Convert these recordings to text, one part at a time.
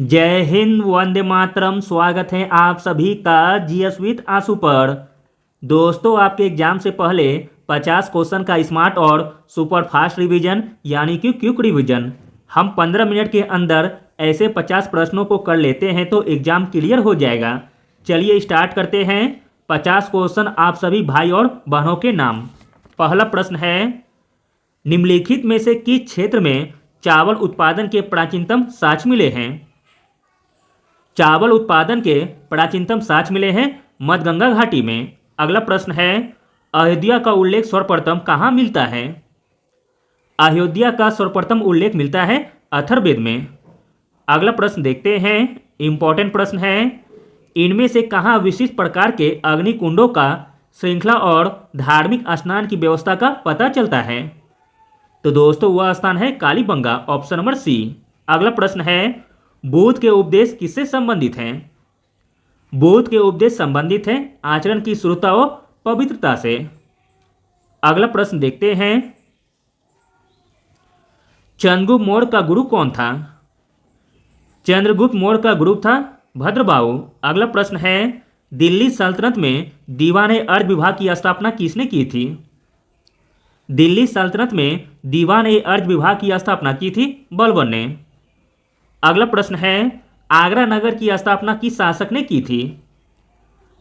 जय हिंद, वंदे मातरम। स्वागत है आप सभी का जीएस विद आंसू पर। दोस्तों, आपके एग्जाम से पहले 50 क्वेश्चन का स्मार्ट और सुपर फास्ट रिवीजन यानी कि क्विक रिवीजन हम 15 मिनट के अंदर ऐसे 50 प्रश्नों को कर लेते हैं तो एग्जाम क्लियर हो जाएगा। चलिए स्टार्ट करते हैं। 50 क्वेश्चन आप सभी भाई और बहनों के नाम। पहला प्रश्न है, निम्नलिखित में से किस क्षेत्र में चावल उत्पादन के प्राचीनतम साक्ष्य मिले हैं? चावल उत्पादन के प्राचीनतम साक्ष्य मिले हैं मध्यगंगा घाटी में। अगला प्रश्न है, अयोध्या का उल्लेख सर्वप्रथम कहाँ मिलता है? अयोध्या का सर्वप्रथम उल्लेख मिलता है अथर्ववेद में। अगला प्रश्न देखते हैं, इंपॉर्टेंट प्रश्न है, इनमें से कहाँ विशिष्ट प्रकार के अग्निकुंडों का श्रृंखला और धार्मिक स्नान की व्यवस्था का पता चलता है? तो दोस्तों, वह स्थान है कालीबंगा, ऑप्शन नंबर सी। अगला प्रश्न है, बुद्ध के उपदेश किससे संबंधित हैं? बुद्ध के उपदेश संबंधित हैं आचरण की शुद्धता और पवित्रता से। अगला प्रश्न देखते हैं, चंद्रगुप्त मौर्य का गुरु कौन था? चंद्रगुप्त मौर्य का गुरु था भद्रबाहु। अगला प्रश्न है, दिल्ली सल्तनत में दीवान अर्ध विभाग की स्थापना किसने की थी? दिल्ली सल्तनत में दीवान अर्ध विभाग की स्थापना की थी बलबन ने। अगला प्रश्न है, आगरा नगर की स्थापना किस शासक ने की थी?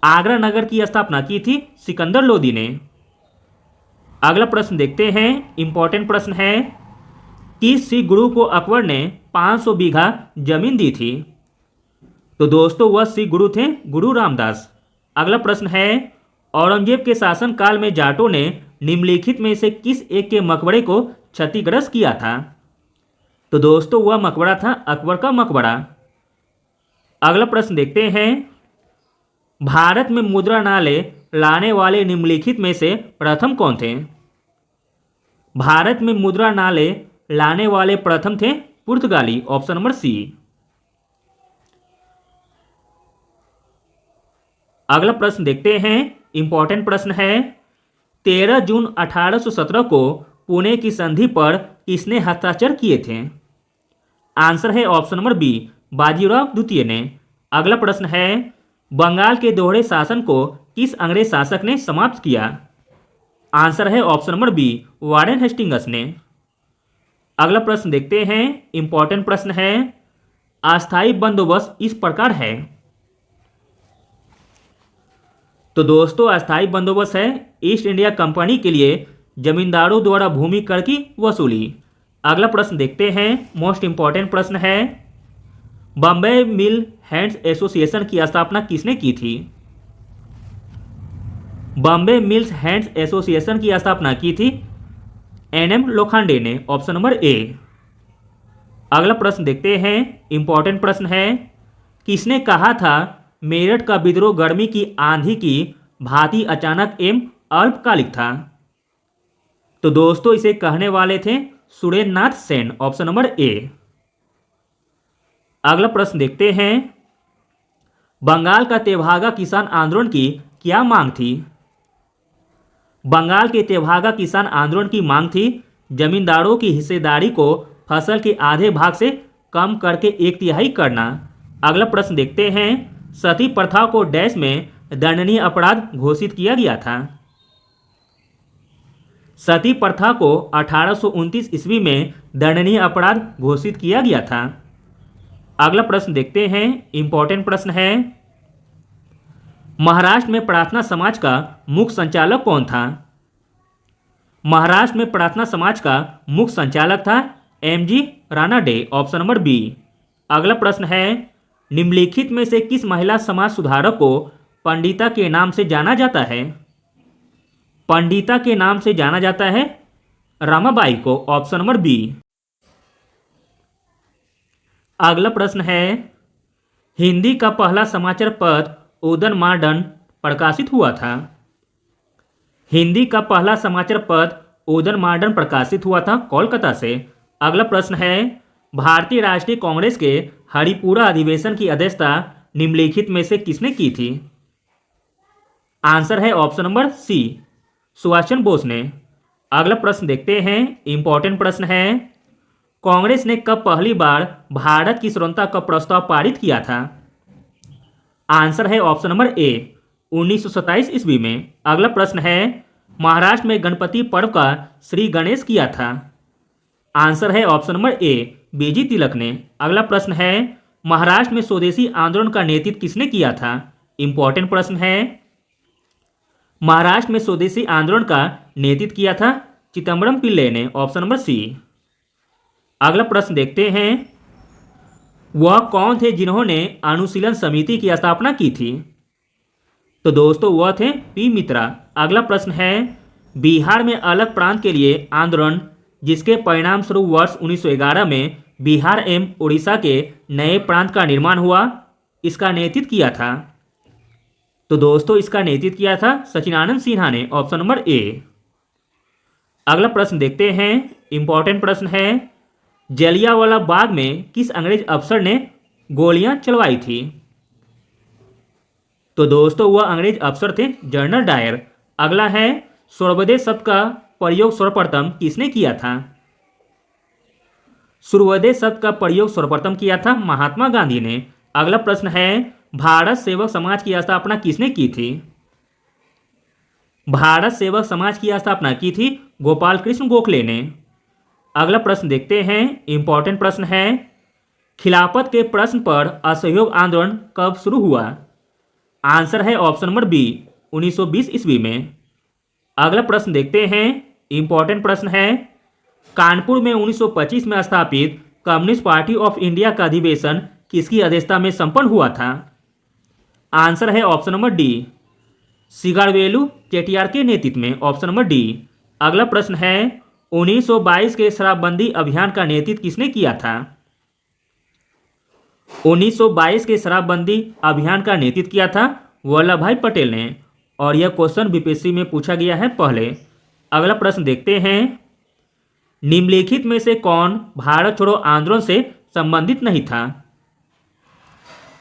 आगरा नगर की स्थापना की थी सिकंदर लोदी ने। अगला प्रश्न देखते हैं, इंपॉर्टेंट प्रश्न है, किस सिख गुरु को अकबर ने 500 बीघा जमीन दी थी? तो दोस्तों, वह सिख गुरु थे गुरु रामदास। अगला प्रश्न है, औरंगजेब के शासन काल में जाटों ने निम्नलिखित में से किस एक के मकबरे को क्षतिग्रस्त किया था? तो दोस्तों, वह मकबरा था अकबर का मकबरा। अगला प्रश्न देखते हैं, भारत में मुद्रा नाले लाने वाले निम्नलिखित में से प्रथम कौन थे? भारत में मुद्रा नाले लाने वाले प्रथम थे पुर्तगाली, ऑप्शन नंबर सी। अगला प्रश्न देखते हैं, इंपॉर्टेंट प्रश्न है, 13 जून 1817 को पुणे की संधि पर किसने हस्ताक्षर किए थे? आंसर है ऑप्शन नंबर बी, बाजीराव द्वितीय ने। अगला प्रश्न है, बंगाल के दोहरे शासन को किस अंग्रेज शासक ने समाप्त किया? आंसर है option number B, Warren Hastings ने। अगला प्रश्न देखते हैं, इंपॉर्टेंट प्रश्न है, अस्थायी बंदोबस्त इस प्रकार है। तो दोस्तों, अस्थायी बंदोबस्त है ईस्ट इंडिया कंपनी के लिए जमींदारों द्वारा भूमि कर की वसूली। अगला प्रश्न देखते हैं, मोस्ट इंपॉर्टेंट प्रश्न है, बॉम्बे मिल हैंड्स एसोसिएशन की स्थापना किसने की थी? बॉम्बे मिल्स हैंड्स एसोसिएशन की स्थापना की थी एनएम लोखंडे ने, ऑप्शन नंबर ए। अगला प्रश्न देखते हैं, इंपॉर्टेंट प्रश्न है, किसने कहा था मेरठ का विद्रोह गर्मी की आंधी की भांति अचानक एवं अल्पकालिक था? तो दोस्तों, इसे कहने वाले थे Surendranath Sen, option number A. अगला प्रश्न देखते हैं, बंगाल का तेभागा किसान आंदोलन की क्या मांग थी? बंगाल के तेभागा किसान आंदोलन की मांग थी जमींदारों की हिस्सेदारी को फसल के आधे भाग से कम करके 1/3 करना। अगला प्रश्न देखते हैं, सती प्रथा को डैश में दंडनीय अपराध घोषित किया गया था? सती प्रथा को 1829 ईस्वी में दंडनीय अपराध घोषित किया गया था। अगला प्रश्न देखते हैं, इंपॉर्टेंट प्रश्न है, महाराष्ट्र में प्रार्थना समाज का मुख्य संचालक कौन था? महाराष्ट्र में प्रार्थना समाज का मुख्य संचालक था MG Ranade, option number B. अगला प्रश्न है, निम्नलिखित में से किस महिला समाज सुधारक को पंडिता के नाम से जाना जाता है? पंडिता के नाम से जाना जाता है रामाबाई को, ऑप्शन नंबर बी। अगला प्रश्न है, हिंदी का पहला समाचार पत्र उदन मार्डन प्रकाशित हुआ था? हिंदी का पहला समाचार पत्र उदन मार्डन प्रकाशित हुआ था कोलकाता से। अगला प्रश्न है, भारतीय राष्ट्रीय कांग्रेस के हरिपुरा अधिवेशन की अध्यक्षता निम्नलिखित में से किसने की थी? आंसर है ऑप्शन नंबर सी, सुभाष चंद्र बोस ने। अगला प्रश्न देखते हैं, इंपॉर्टेंट प्रश्न है, कांग्रेस ने कब पहली बार भारत की स्वतंत्रता का प्रस्ताव पारित किया था? आंसर है ऑप्शन नंबर ए 1927 ईस्वी में। अगला प्रश्न है महाराष्ट्र में गणपति पर्व का श्री गणेश किया था? आंसर है ऑप्शन नंबर ए बीजी तिलक ने। अगला प्रश्न है महाराष्ट्र में स्वदेशी आंदोलन का नेतृत्व किसने किया था? इंपॉर्टेंट प्रश्न है। महाराष्ट्र में स्वदेशी आंदोलन का नेतृत्व किया था चिदम्बरम पिल्ले ने। Option number C. अगला प्रश्न देखते हैं वह कौन थे जिन्होंने अनुशीलन समिति की स्थापना की थी? तो दोस्तों वह थे पी मित्रा। अगला प्रश्न है बिहार में अलग प्रांत के लिए आंदोलन जिसके परिणाम स्वरूप वर्ष 1911 में बिहार एवं उड़ीसा के नए प्रांत का निर्माण हुआ, इसका नेतृत्व किया था? तो दोस्तों इसका नेतृत्व किया था सचिदानंद सिन्हा ने। Option number A. अगला प्रश्न देखते हैं इंपॉर्टेंट प्रश्न है जलियांवाला बाग में किस अंग्रेज अफसर ने गोलियां चलवाई थी? तो दोस्तों वह अंग्रेज अफसर थे जनरल डायर। अगला है सूर्योदय शब्द का प्रयोग सर्वप्रथम किसने किया था? सूर्योदय शब्द का प्रयोग सर्वप्रथम किया था महात्मा गांधी ने। अगला प्रश्न है भारत सेवक समाज की स्थापना किसने की थी? भारत सेवक समाज की स्थापना की थी गोपाल कृष्ण गोखले ने। अगला प्रश्न देखते हैं इंपॉर्टेंट प्रश्न है खिलाफत के प्रश्न पर असहयोग आंदोलन कब शुरू हुआ? आंसर है ऑप्शन नंबर बी 1920 ईस्वी में। अगला प्रश्न देखते हैं इंपॉर्टेंट प्रश्न है कानपुर में 1925 में स्थापित कम्युनिस्ट पार्टी ऑफ इंडिया का अधिवेशन किसकी अध्यक्षता में संपन्न हुआ था? आंसर है ऑप्शन नंबर डी सिगारवेलू चेटियार के नेतृत्व में। Option number D. अगला प्रश्न है 1922 के शराबबंदी अभियान का नेतृत्व किसने किया था? 1922 के शराबबंदी अभियान का नेतृत्व किया था वल्लभ भाई पटेल ने। और यह क्वेश्चन बीपीएससी में पूछा गया है पहले। अगला प्रश्न देखते हैं निम्नलिखित में से कौन भारत छोड़ो आंदोलन से संबंधित नहीं था?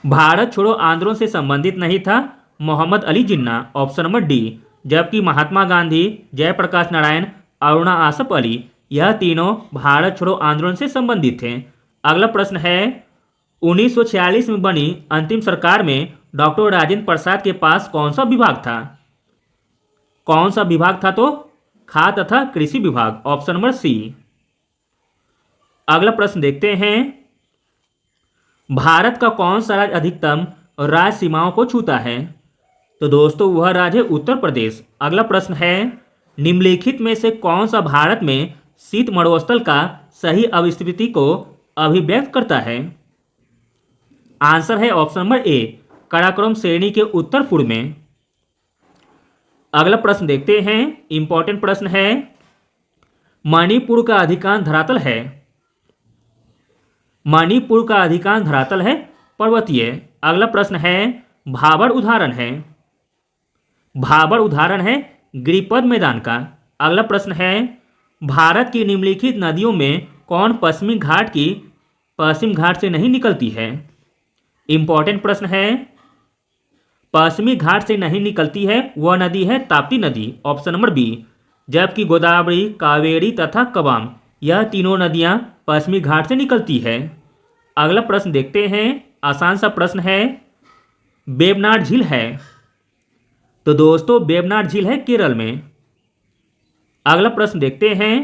भारत छोड़ो आंदोलन से संबंधित नहीं था Mohammad Ali Jinnah. Option number D. जबकि महात्मा गांधी, जयप्रकाश नारायण, अरुणा आसफ अली यह तीनों भारत छोड़ो आंदोलन से संबंधित थे। अगला प्रश्न है 1946 में बनी अंतिम सरकार में डॉक्टर राजेंद्र प्रसाद के पास कौन सा विभाग था? कौन सा विभाग था? तो खाद्य तथा कृषि विभाग। Option number C. अगला प्रश्न देखते हैं भारत का कौन सा राज्य अधिकतम राज्य सीमाओं को छूता है? तो दोस्तों वह राज्य है उत्तर प्रदेश। अगला प्रश्न है निम्नलिखित में से कौन सा भारत में शीत मरुस्थल का सही अवस्थिति को अभिव्यक्त करता है? आंसर है ऑप्शन नंबर ए काराकोरम श्रेणी के उत्तर पूर्व में। अगला प्रश्न देखते हैं इंपॉर्टेंट प्रश्न है मणिपुर का अधिकांश धरातल है? मणिपुर का अधिकांश धरातल है पर्वतीय। अगला प्रश्न है भाबर उदाहरण है? भाबर उदाहरण है गिरिपद मैदान का। अगला प्रश्न है भारत की निम्नलिखित नदियों में कौन पश्चिम घाट से नहीं निकलती है? इंपॉर्टेंट प्रश्न है पश्चिमी घाट से नहीं निकलती है वह नदी है ताप्ती नदी। Option number B. जबकि गोदावरी, कावेरी तथा कबाम यह तीनों नदियां पश्चिमी घाट से निकलती है। अगला प्रश्न देखते हैं आसान सा प्रश्न है वेबनाड झील है? तो दोस्तों वेबनाड झील है केरल में। अगला प्रश्न देखते हैं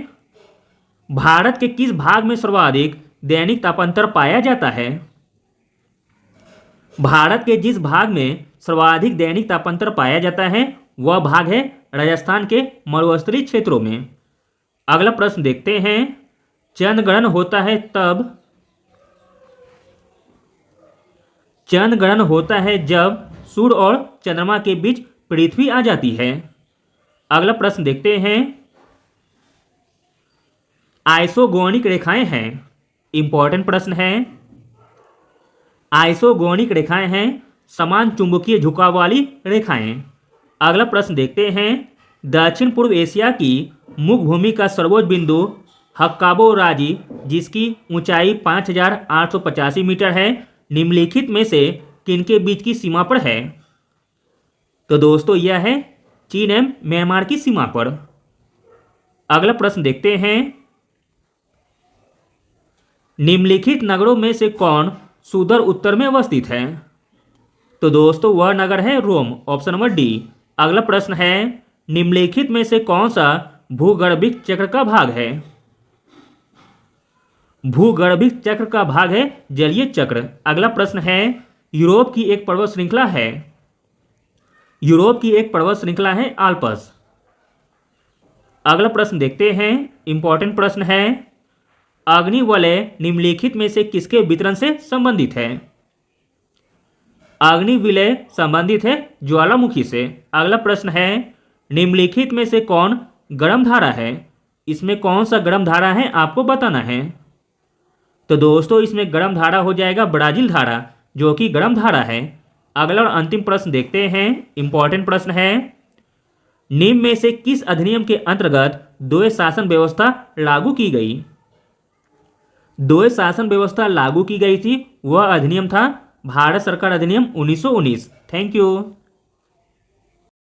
भारत के किस भाग में सर्वाधिक दैनिक तापांतर पाया जाता है? भारत के जिस भाग में सर्वाधिक दैनिक तापांतर पाया जाता है वह भाग है राजस्थान के मरुस्थलीय क्षेत्रों में। अगला प्रश्न देखते हैं चंद्रग्रहण होता है तब? चंद्रग्रहण होता है जब सूर्य और चंद्रमा के बीच पृथ्वी आ जाती है। अगला प्रश्न देखते हैं आइसोगोनिक रेखाएं हैं? इंपॉर्टेंट प्रश्न है आइसोगोनिक रेखाएं हैं समान चुंबकीय झुकाव वाली रेखाएं। अगला प्रश्न देखते हैं दक्षिण पूर्व एशिया की मुख्य भूमि का सर्वोच्च बिंदु हक्काबो राजी जिसकी ऊंचाई 5885 मीटर है निम्नलिखित में से किनके बीच की सीमा पर है? तो दोस्तों यह है चीन एवं म्यांमार की सीमा पर। अगला प्रश्न देखते हैं निम्नलिखित नगरों में से कौन सुदूर उत्तर में अवस्थित है? तो दोस्तों वह नगर है रोम, ऑप्शन नंबर डी। अगला प्रश्न है निम्नलिखित में से कौन सा भूगर्भिक चक्र का भाग है? भूगर्भिक चक्र का भाग है जलीय चक्र। अगला प्रश्न है यूरोप की एक पर्वत श्रृंखला है। यूरोप की एक पर्वत श्रृंखला है आल्प्स। अगला प्रश्न देखते हैं, इंपॉर्टेंट प्रश्न है अग्निवलय निम्नलिखित में से किसके वितरण से संबंधित है? अग्निविलय संबंधित है ज्वालामुखी से। अगला प्रश्न है निम्नलिखित में से कौन गर्म धारा है? इसमें कौन सा गर्म धारा है आपको बताना है। तो दोस्तों इसमें गर्म धारा हो जाएगा ब्राजील धारा, जो कि गर्म धारा है। अगला और अंतिम प्रश्न देखते हैं, इंपॉर्टेंट प्रश्न है निम्न में से किस अधिनियम के अंतर्गत द्वैध शासन व्यवस्था लागू की गई? द्वैध शासन व्यवस्था लागू की गई थी, वह अधिनियम था भारत सरकार अधिनियम 1919। Thank you.